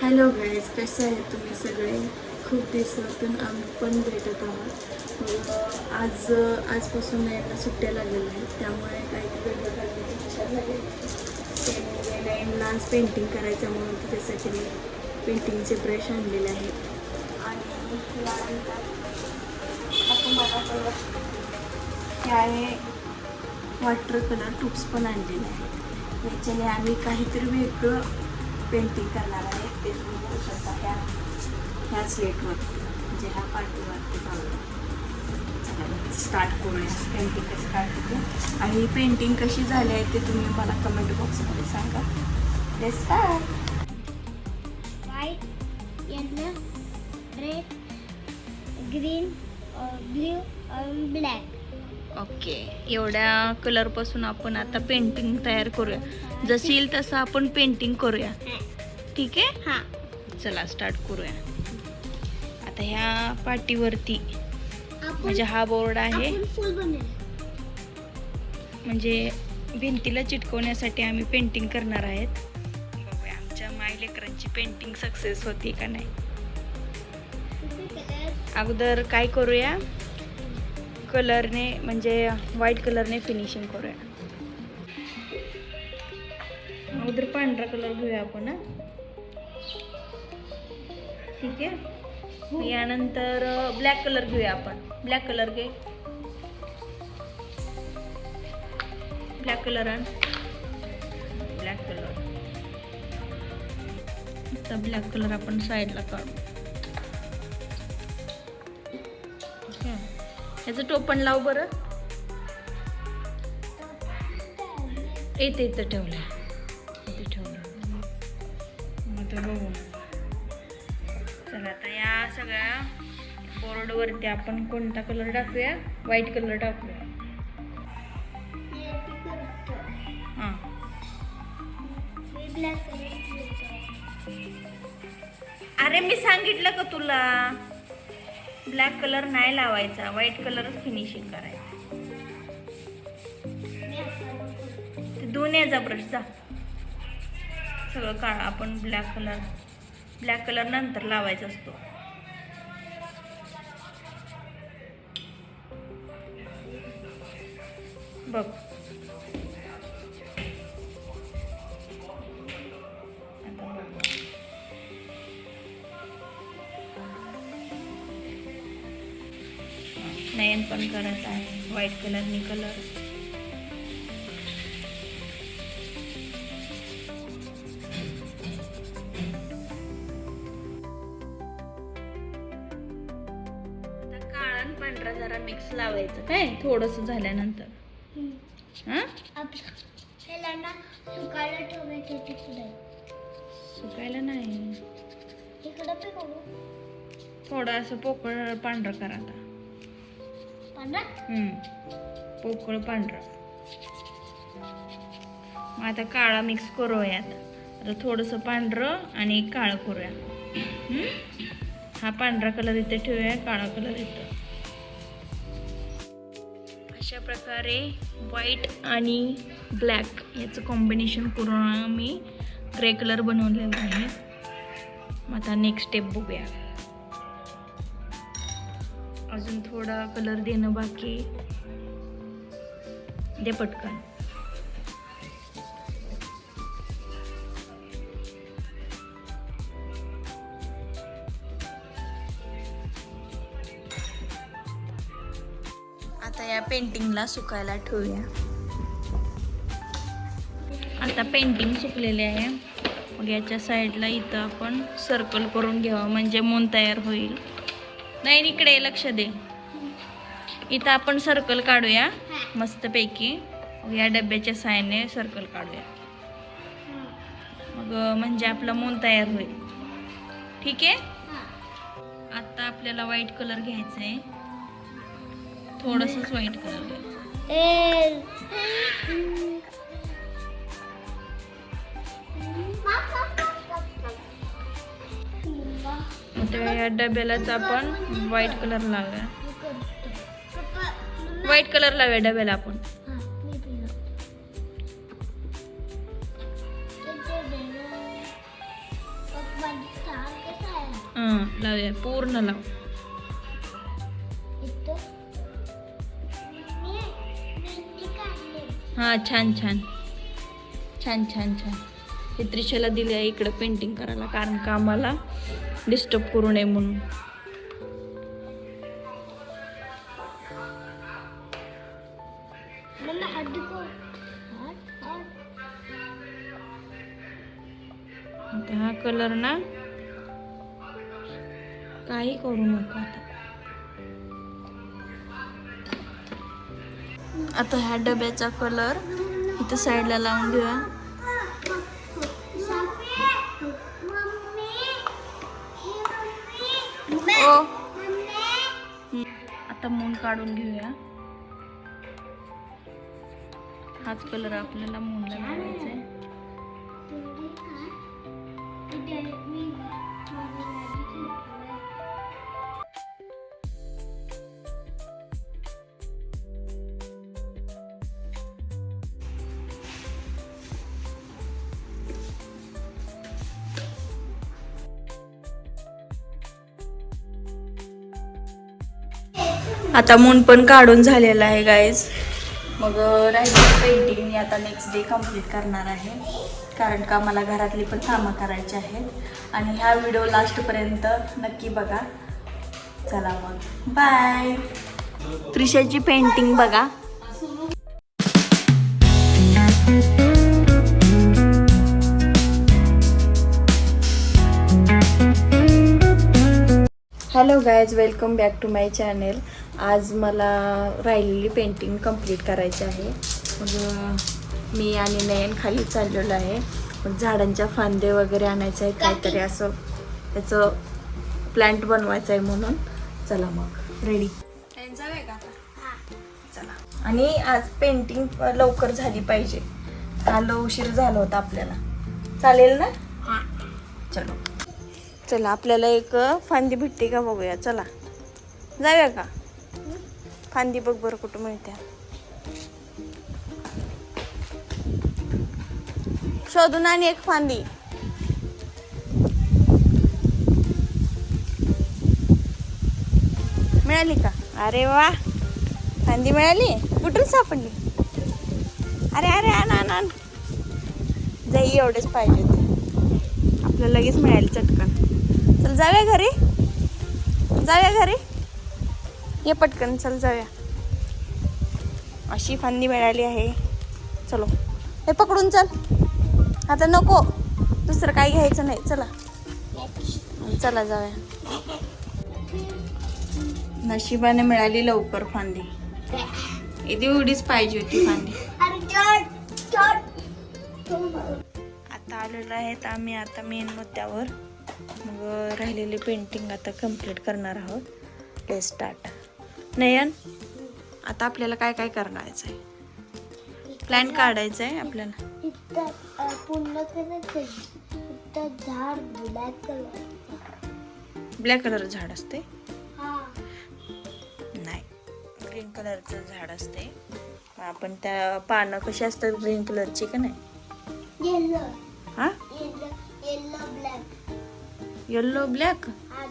Hello guys, कसे आहेत तुम्ही सगळे? खूप दिवसातून आम्ही पण भेटत आहोत. आजपासून यांना सुट्ट्या लागलेल्या आहेत, त्यामुळे काहीतरी वेगळं करण्याची इच्छा झाली. ते यांना आज पेंटिंग करायचं म्हणून त्याच्यासाठी मी पेंटिंगचे ब्रश आणलेले आहेत. आणि यानंतर तुम्हाला हे आहे वॉटर कलर ट्यूब्स पण आणलेले आहेत. याच्याने आम्ही काहीतरी वेगळं पेंटिंग करणार आहे. ते तुम्ही बघू शकता ह्या स्लेटवरती, म्हणजे ह्या पार्टीवरती काढून. चला स्टार्ट करूया पेंटिंग कशी काढते आणि पेंटिंग कशी झाली आहे ते तुम्ही मला कमेंट बॉक्समध्ये सांगा. Let's start. White, yellow, red, green, blue आणि ब्लॅक. ओके, एवढ्या कलरपासून आपण आता पेंटिंग तयार करूया. जशी येईल तसं आपण पेंटिंग करूया. ठीक आहे? हां, चला स्टार्ट करूया. आता ह्या पाटीवरती म्हणजे हा बोर्ड आहे, आपण फुल बनवूया. म्हणजे भिंतीला चिटकवण्यासाठी आम्ही पेंटिंग करणार आहेत. बघूया आमच्या माय लेकरांची पेंटिंग सक्सेस होती का नाही. अगोदर काय करूया, कलरने म्हणजे व्हाईट कलरने फिनिशिंग करूया. अगोदर पांढरा कलर घेऊया आपण. ठीक आहे, यानंतर ब्लॅक कलर घेऊया आपण. ब्लॅक कलर घे, ब्लॅक कलर आण, ब्लॅक कलर. आता ब्लॅक कलर आपण साईडला काढू. ह्याचं टोपण लाव बरं. इथं ठेवलं, इथे ठेवलं. आता बघू. चला आता या सगळ्या बोर्डवरती आपण कोणता कलर टाकूया? व्हाईट कलर टाकूया. हां, अरे मी सांगितलं का तुला, ब्लॅक कलर नाही लावायचा, व्हाईट कलरच फिनिशिंग करायचं. ते दोन्हीचा ब्रश जा, सगळं काढा. आपण ब्लॅक कलर नंतर लावायचा असतो. बघ नयन पण करत आहे व्हाईट कलरनी कलर. काळा आणि पांढरा जरा मिक्स लावायचं काय थोडंसं झाल्यानंतर. त्याला ना सुकायला ठेवायचं तिकडे. सुकायला नाही, इकडं पण करू. थोडं असं पोकळ पांढरं करा आता. पोकळ पांढरं. मग आता काळा मिक्स करूयात. आता थोडंसं पांढरं आणि काळं करूया. हा पांढरा कलर इथे ठेवूया, काळा कलर इथं. अशा प्रकारे व्हाईट आणि ब्लॅक याचं कॉम्बिनेशन करून मी ग्रे कलर बनवलेला आहे. मग आता नेक्स्ट स्टेप बघूया. अजून थोडा कलर देणं बाकी. दे पटकन. आता या पेंटिंगला सुकायला ठेवूया. आता पेंटिंग सुकलेले आहे. मग याच्या साईडला इथं आपण सर्कल करून घ्यावं, म्हणजे मून तयार होईल. नाही, इकडे लक्ष दे. इथं आपण सर्कल काढूया मस्तपैकी. या डब्याच्या साहाय्याने सर्कल काढूया. मग म्हणजे आपला मून तयार होईल. ठीक आहे. आता आपल्याला व्हाईट कलर घ्यायचा आहे, थोडंसंच व्हाईट कलर घ्यायचं. आता या डब्यालाच आपण व्हाईट कलर लावूया. व्हाईट कलर लावूया डब्याला आपण. one. हां लावूया, पूर्ण लाव. इथं मेहंदी काढली. हां छान छान छान छान छान. हे त्रिशाला दिली आहे इकडं पेंटिंग करायला, कारण का आम्हाला डिस्टर्ब करू नये म्हणून. मम्मा हात दुखव. हात आता हा कलर ना काही करू नको आता. आता ह्या डब्याचा कलर इथं साईडला लावून घेऊया. ओ आता मून काढून घेऊया. हाच कलर आपल्याला मूनला लावायचा आहे. आता मून पण काढून झालेला आहे गाईज. मग राहिलेली पेंटिंग मी आता नेक्स्ट डे कंप्लीट करणार आहे, कारण का मला घरातली पण कामं करायची आहेत. आणि हा व्हिडिओ लास्टपर्यंत नक्की बघा. चला मग बाय. त्रिशाची पेंटिंग बघा. Hello guys, welcome back to my channel. आज मला राहिलेली पेंटिंग कंप्लीट करायची आहे. मग मी आणि नयन खाली चाललेलो आहे. मग झाडांच्या फांदे वगैरे आणायचं आहे, काहीतरी असं त्याचं प्लांट बनवायचं आहे म्हणून. चला मग रेडी जाऊया का आता. चला. आणि आज पेंटिंग लवकर झाली पाहिजे, काल उशीर झाला होता आपल्याला. चालेल ना? चलो चला, आपल्याला एक फांदी भेटते का बघूया. चला जाऊया का. फांदी बघ बरं कुठं मिळते. शोधून आणि एक फांदी. मिळाली का? अरे वा, फांदी मिळाली. कुठून सापडली? अरे अरे आण आण. जाई एवढेच पाहिजे होते, आपल्याला लगेच मिळाली चटकन. चल जाऊया घरी, जाऊया घरी. ये पटकन, चल जाऊया. अशी फांदी मिळाली आहे. चलो हे पकडून चल. आता नको, दुसरं काही घ्यायचं नाही. चला चला जाऊया. नशिबाने मिळाली लवकर फांदी. एवढीच पाहिजे होती फांदी. आता आलेलो आहेत आम्ही आता मेन मुद्द्यावर. मग राहिलेली पेंटिंग आता कंप्लीट करणार आहोत. Let's start. नयन, आता आपल्याला काय काय करायचं आहे? प्लॅन काढायचं आहे आपल्याला. इथं पूर्ण करायचं. इथं झाड ब्लॅक कलर. ब्लॅक कलर झाड असते? हा, नाही, ग्रीन कलरचं झाड असते. आपण त्या पानं कशी असतात ग्रीन कलरची का नाही? येलो. हा, yellow yellow black. Yellow black. हा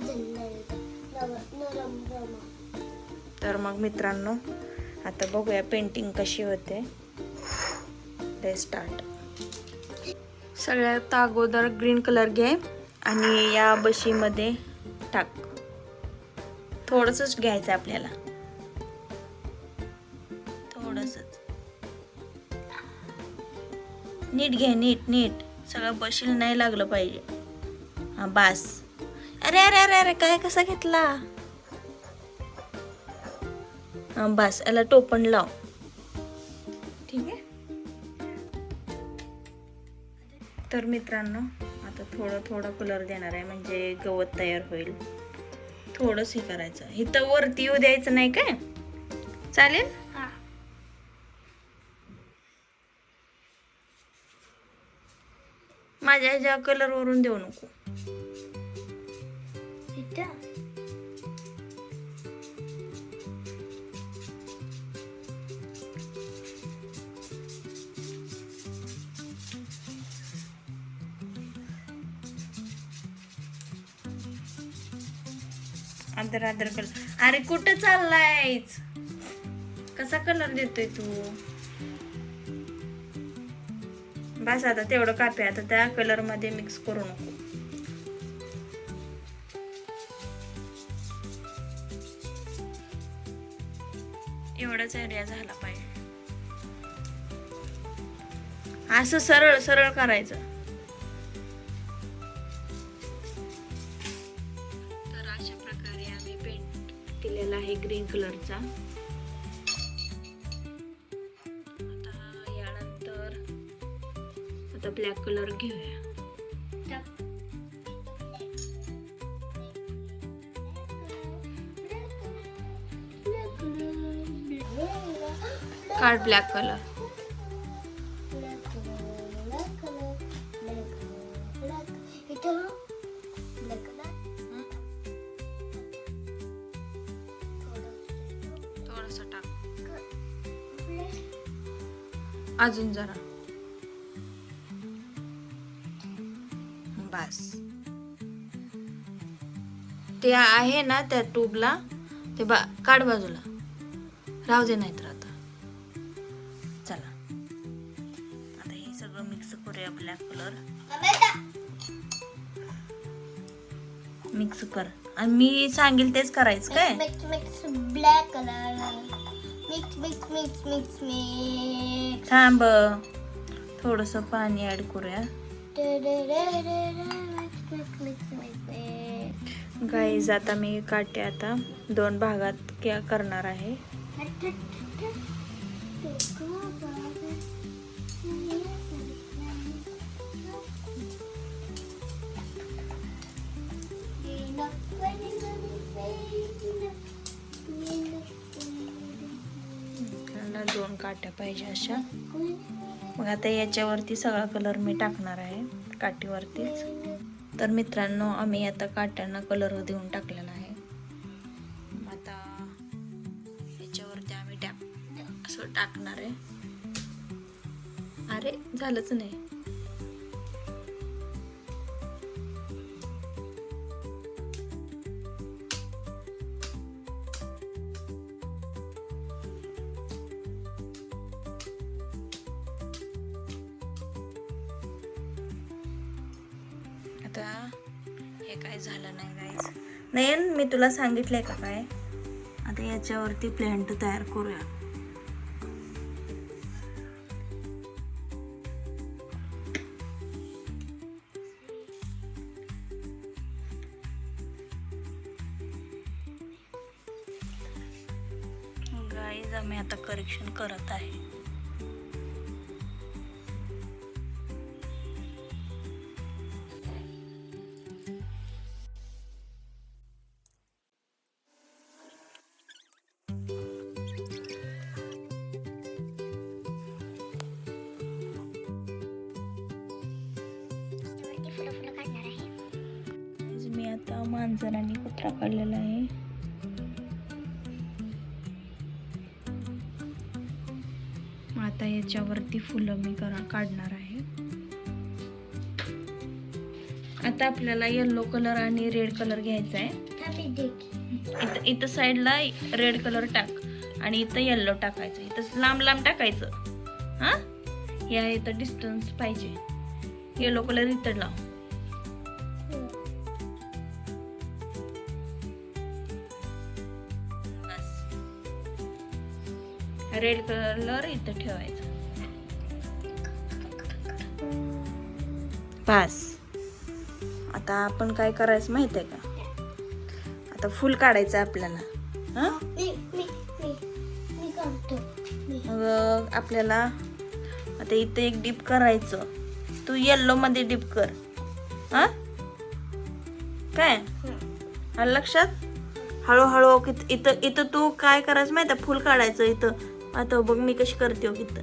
तर मग मित्रांनो, आता बघूया पेंटिंग कशी होते. Let's start. सगळ्यात अगोदर ग्रीन कलर घे आणि या बशीमध्ये टाक. थोडंसंच घ्यायचं आपल्याला, थोडंसंच. नीट घे, नीट नीट. सगळं बशीला नाही लागलं पाहिजे. हा बास. अरे अरे अरे अरे, काय कसा घेतला? हा बास, याला टोपण लाव. ठीक आहे. तर मित्रांनो, आता थोडं थोडं कलर देणार आहे, म्हणजे गवत तयार होईल. थोडंच हे करायचं. इथं वरती येऊ द्यायचं नाही काय? चालेल. माझ्या ह्याच्या कलर वरून देऊ नको. Other other colour. अरे कुठं चाललायच? कसा कलर देतोय तू? बस आता तेवढं कापे. आता त्या कलर मध्ये मिक्स करू नको. एवढाच एरिया झाला पाहिजे. असं सरळ सरळ करायचं. तर अशा प्रकारे आम्ही पेंट केलेला आहे ग्रीन कलरचा. आता यानंतर आता ब्लॅक कलर घेऊया. काढ ब्लॅक कलर. थोडस टाक. अजून जरा. बस. ते आहे ना त्या ट्यूबला ते काढ बाजूला. राहू दे नाहीतर आता. चला आता हे सगळं मिक्स करूया. ब्लॅक कलर मिक्स कर. आणि मी सांगेल तेच करायचं काय. Mix black colour mix mix mix mix mix. थांब थोडस पाणी ऍड करूया. गाईज आता मी काटे आता 2 भागात करणार आहे. आपल्याला 2 काट्या पाहिजे अशा. मग आता याच्यावरती सगळा कलर मी टाकणार आहे काठीवरतीच. तर मित्रांनो आम्ही आता काट्यांना कलर देऊन टाकलेला आहे. आता याच्यावरती आम्ही असं टाकणार आहे. अरे झालंच नाही. आता हे काय झालं नाही गाईज. नाही मी तुला सांगितलंय का काय. आता याच्यावरती प्लांट तयार करूया. गाईज आम्ही आता करेक्शन करत आहे. मी आता मांजर आणि कुत्रा काढलेला आहे. आता याच्यावरती फुलं मी काढणार आहे. आता आपल्याला येलो कलर आणि रेड कलर घ्यायचा आहे. इथं साईडला रेड कलर टाक आणि इथं येल्लो टाकायचं. इथं लांब लांब टाकायचं. हा या इथं डिस्टन्स पाहिजे. येलो कलर इथं लाव. रेड कलर इथं ठेवायचा. पास. आता आपण काय करायचं माहित आहे का. आता फुल काढायचं आपल्याला. हा मग आपल्याला आता इथं एक डिप करायचं. तू येल्लो मध्ये डिप कर. हा काय आलं लक्षात. हळूहळू इथं इथं तू काय करायचं माहिती आहे. फुल काढायचं इथं. आता बघ मी कशी करते हो इथं.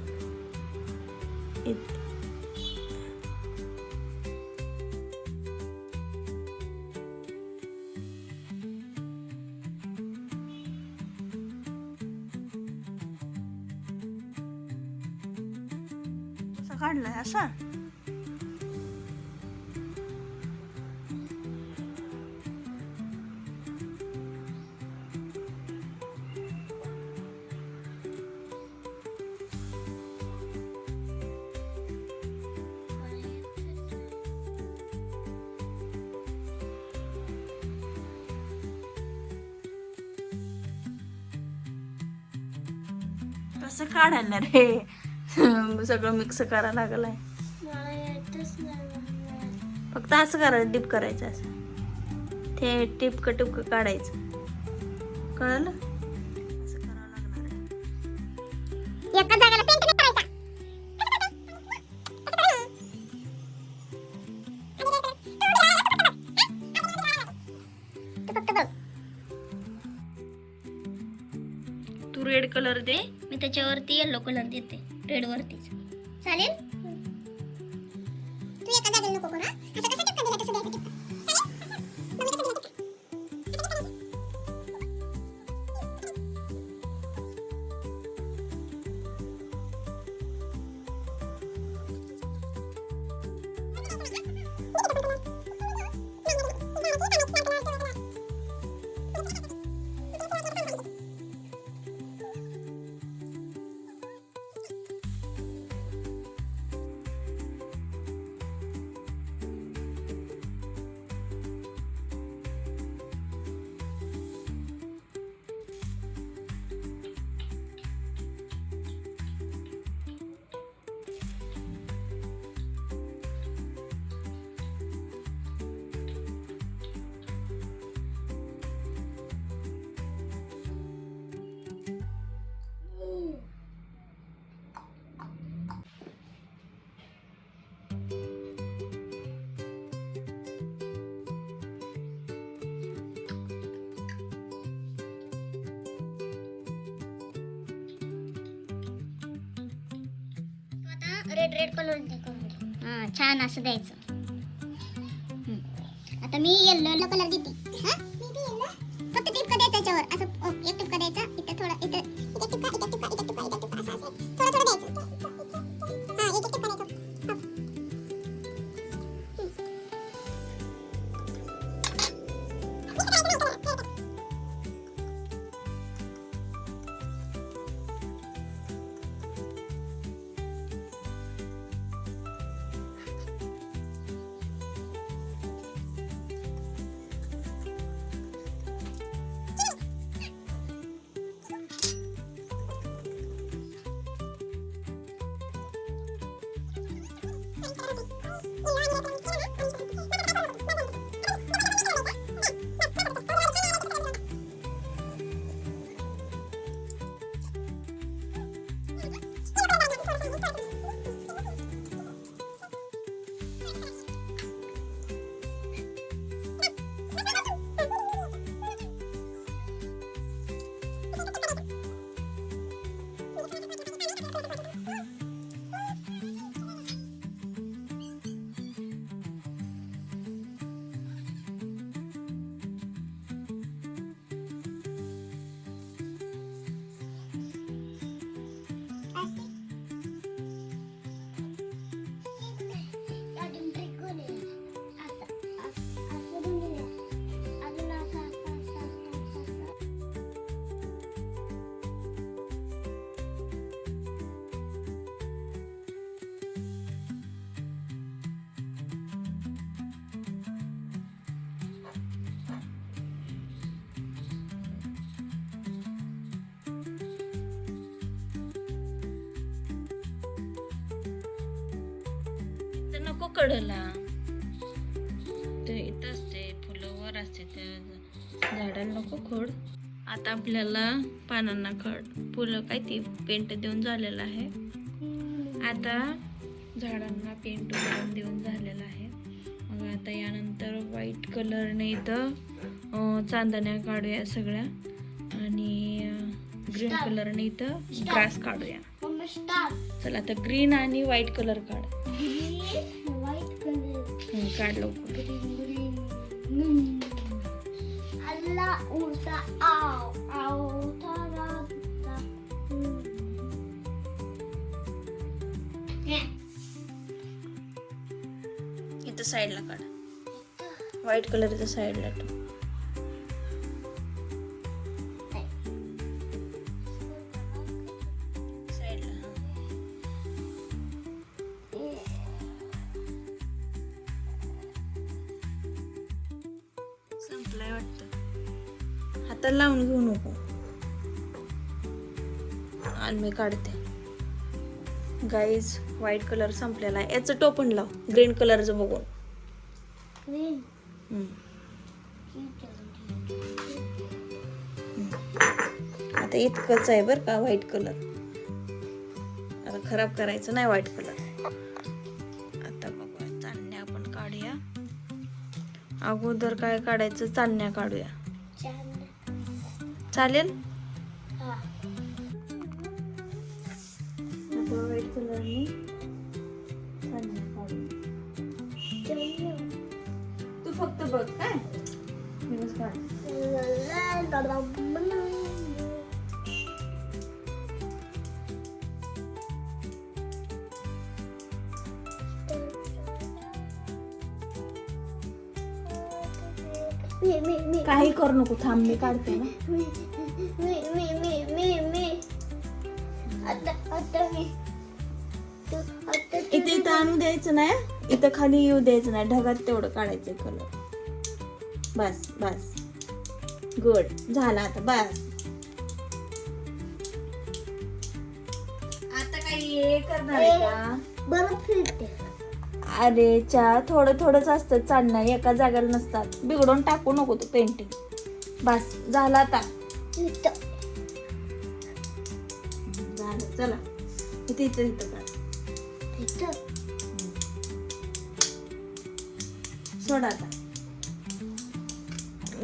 कसा काढलाय असा. कसं काढायला रे सगळं मिक्स करायला लागलाय. मला येतच नाही. फक्त असं करायचं, डिप करायचं असं, ते टिपकं टिपकं काढायचं, कळलं? असं करावं लागणार आहे. एका जागेला पेंट नाही करायचा. तू फक्त बघ. तू रेड कलर दे. मी त्याच्यावरती येलो कलर देते, रेड वरतीच चालेल. तू एका जागेला नको करू. असं कसं टिपका दिला तसं द्यायचं टिपका. रेड रेड कलर करून घे. हां छान असं द्यायचं. आता मी येलो कलर देते. हां मी बी येलो. फक्त टिपका द्यायचा त्याच्यावर असं, एक टिपका द्यायचा इथं थोडा, इथं इथं टिपका, इथं टिपका, इथं टिपका, इथं टिपका, असं थोडं थोडं द्यायचं. हां एक टिपका द्यायचा. नको कडला, ते इथं असते, फुलं वर असते, त्या झाडाला नको खोड. आता आपल्याला पानांना फुलं काय ती पेंट देऊन झालेलं आहे. आता झाडांना पेंट करून देऊन झालेलं आहे. मग आता यानंतर व्हाईट कलरने इथं चांदण्या काढूया सगळ्या, आणि ग्रीन कलरने इथं ग्रास काढूया. चला आता ग्रीन आणि व्हाईट कलर काढ. व्हाईट कलर काढ लवकर. अल्लाह उल्टा आओ आओ तारा इथं साईडला काढ. व्हाईट कलर इथं साईडला ठेव. संपलाय वाटतं. हाताला लावून घेऊ नको. आणि मी काढते. गाईज व्हाईट कलर संपलेला आहे. याचं टोपण लाव ग्रीन कलरचं बघून. आता इतकंच आहे बरं का व्हाईट कलर. आता खराब करायचं नाही व्हाईट कलर. आता बघूया चांदण्या आपण काढूया. अगोदर काय काढायचं, चांदण्या काढूया. चालेल. आता व्हाईट कलरनी चांदण्या काढूया. तू फक्त बघ काय मी बस काढ. काही करू नको, थांब मी काढते ना. इथे इथं आणू द्यायचं नाही, इथं खाली येऊ द्यायचं नाही, ढगात तेवढं काढायचं कलर. बस बस गुड झाला. आता बस. आता काही हे करणार आहे का? बरं फिरते. अरे थोडं थोडंच असतं चालणं, एका जागेला नसतात. बिघडून टाकू नको तू पेंटिंग. बस झालं आता. झालं चला. इथे इथं इथं काढ. सोडा आता.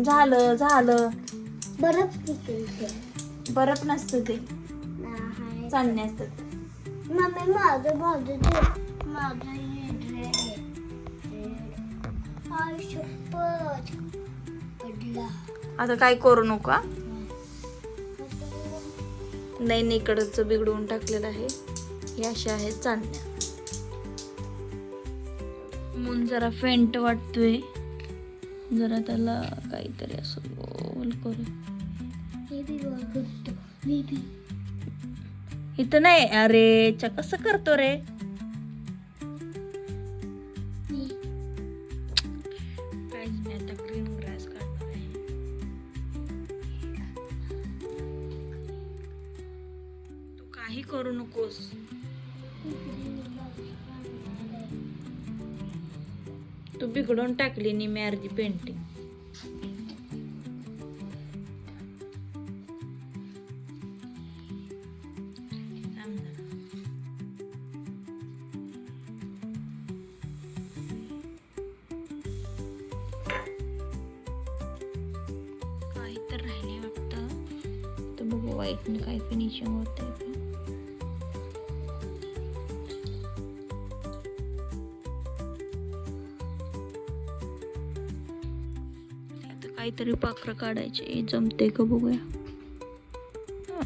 झालं. बरफ नसतं ते, चालणे असतात. मम्मी माझं आता काय करू नका. नाही इकडचं बिघडवून टाकलेलं आहे. हे अशा आहेत चांदण्या. मून जरा फेंट वाटतोय, जरा त्याला काहीतरी असं गोल करू. इथं नाही. अरे कसं करतो रे. काही करू नकोस. तू बिघडून टाकली निम्मी अर्धी पेंटिंग. काही तर राहिले वाटतं. तर बघू व्हाईटने काय फिनिशिंग होतंय. काहीतरी पाखरं काढायचे. जमते का बघूया.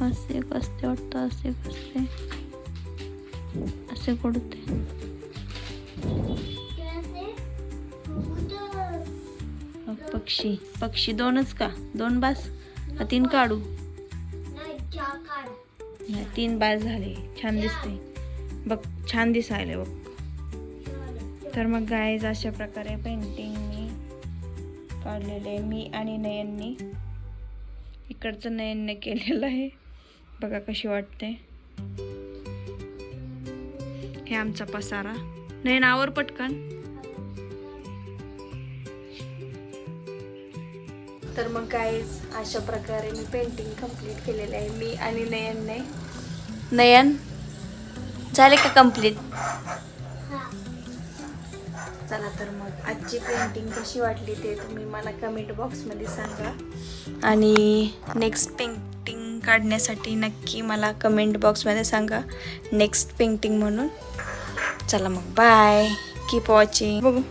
असे कसते वाटतं, असे कसते, असे पडते. पक्षी दोनच का? 2 बास का 3 काढू? नाही 3 बास झाले. छान दिसते बघ, छान दिसायला बघ. तर मग गाईज अशा प्रकारे पेंटिंग मी काढलेले. मी आणि नयननी. इकडचं नयनने केलेलं आहे बघा कशी वाटते. हे आमचा पसारा. नयन आवर पटकन. तर मग गाईज अशा प्रकारे मी पेंटिंग कंप्लीट केलेलं आहे मी आणि नयनने. नयन झाले का कंप्लीट? चला तर मग आजची पेंटिंग कशी वाटली ते तुम्ही मला कमेंट बॉक्समध्ये सांगा. आणि नेक्स्ट पेंटिंग काढण्यासाठी नक्की मला कमेंट बॉक्समध्ये सांगा नेक्स्ट पेंटिंग म्हणून. चला मग बाय. Keep watching. बघू